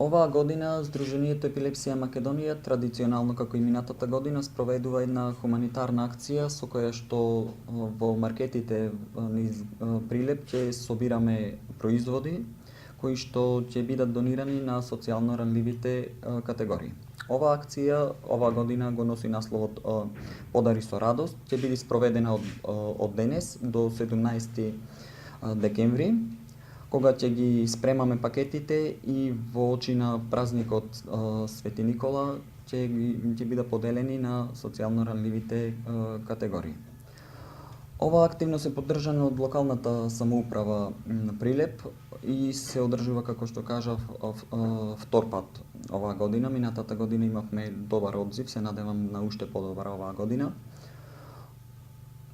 Оваа година Сдруженијето Епилепсија Македонија традиционално како и минатата година спроведува една хуманитарна акција со која што во маркетите низ Прилеп ќе собираме производи кои што ќе бидат донирани на социјално ранливите категории. Оваа акција оваа година го носи насловот Подари со радост, ќе биде спроведена од денес до 17 декември, кога ќе ги спремаме пакетите и во очи на празникот Свети Никола ќе бидат поделени на социјално ранливите категории. Оваа активност е поддржана од локалната самоуправа на Прилеп и се одржува, како што кажав, втор пат оваа година. Минатата година имавме добар одзив, се надевам на уште подобар оваа година.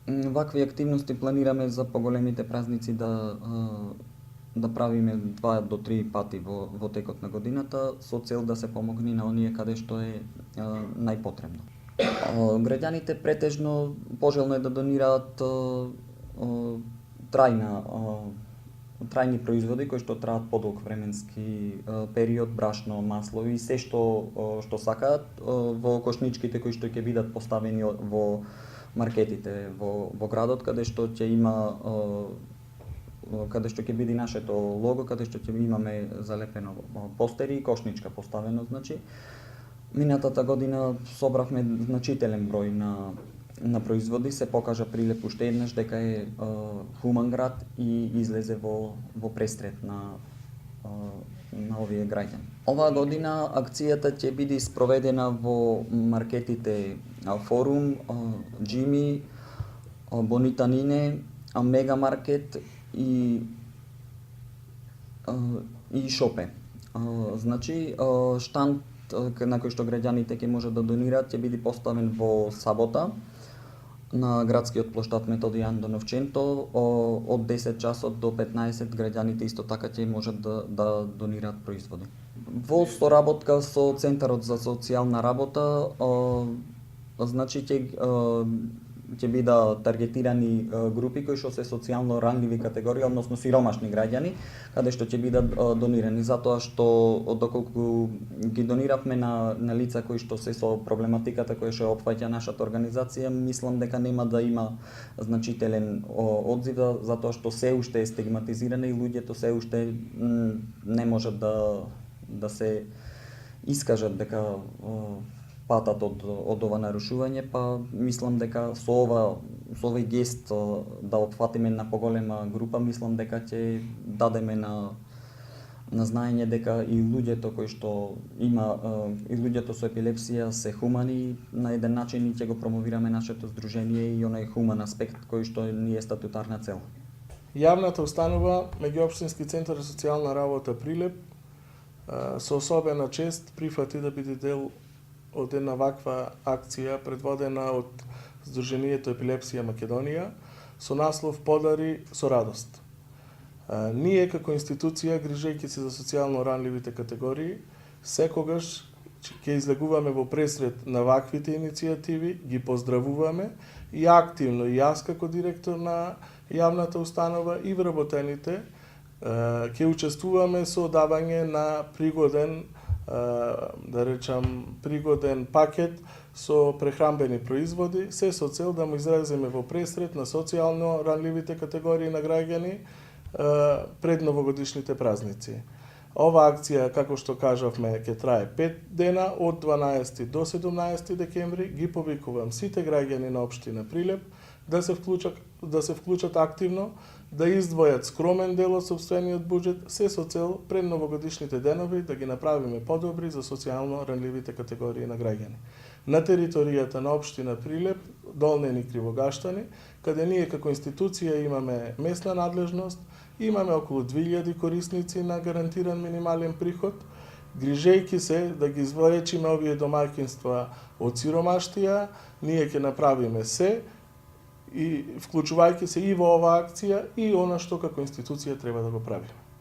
Вакви активности планираме за поголемите празници да правиме 2 до 3 пати во текот на годината со цел да се помогне на оние каде што е најпотребно. Граѓаните претежно пожелно е да донираат трајни производи кои што траат подолг временски период, брашно, масло и се што сакаат во кошничките кои што ќе бидат поставени во маркетите во градот, каде што ќе има каде што ќе биде нашето лого, каде што ќе имаме залепено постери и кошничка поставено, значи. Минатата година собравме значителен број на производи, се покажа Прилеп уште еднаш дека е хуман град и излезе во престрет на овие граѓани. Оваа година акцијата ќе биде спроведена во маркетите Форум, Джими, Бонитанине, Мегамаркет и Шопе. Значи, штанд на кој што граѓаните ќе можат да донираат ќе биде поставен во сабота на градскиот плоштад Методи Андоновченто од 10 часот до 15 граѓаните исто така ќе можат да донираат производи. Во соработка со Центарот за социјална работа, значи ќе бидат таргетирани групи кои што се социјално ранливи категории, односно сиромашни граѓани, каде што ќе бидат донирани, затоа што доколку ги дониравме на лица кои што се со проблематиката која што опфаќа нашата организација, мислам дека нема да има значителен одзив, затоа што се уште е стигматизирана и луѓето се уште не можат да се искажат дека патат од ова нарушување, па мислам дека со овој гест да опфатиме на поголема група, мислам дека ќе дадеме на знаење дека и луѓето кои што и луѓето со епилепсија се хумани на еден начин и ќе го промовираме нашето здружение и онај хуман аспект кој што ни е статутарна цел. Јавната установа Меѓуопштински центар за социјална работа Прилеп со особена чест прифати да биде дел од една ваква акција предводена од Сдруженијето Епилепсија Македонија со наслов Подари со радост. Ние како институција, грижејќи се за социјално ранливите категории, секогаш ќе излегуваме во пресрет на ваквите иницијативи, ги поздравуваме и активно и јас како директор на јавната установа и вработените ќе учествуваме со давање на пригоден пакет со прехранбени производи, се со цел да му изразиме во пресрет на социјално ранливите категории на граѓани пред новогодишните празници. Ова акција, како што кажавме, ќе трае 5 дена од 12 до 17 декември. Ги повикувам сите граѓани на општина Прилеп да се вклучат активно, да издвојат скромен дел од сопствениот буџет, се со цел пред новогодишните денови да ги направиме подобри за социјално ранливите категории на граѓани. На територијата на општина Прилеп, Долнен и Кривогаштани, каде ние како институција имаме местна надлежност, имаме околу 2000 корисници на гарантиран минимален приход, грижејќи се да ги извлечиме овие домаќинства од сиромаштија, ние ќе направиме се и вклучувајќи се и во оваа акција и она што како институција треба да го правиме.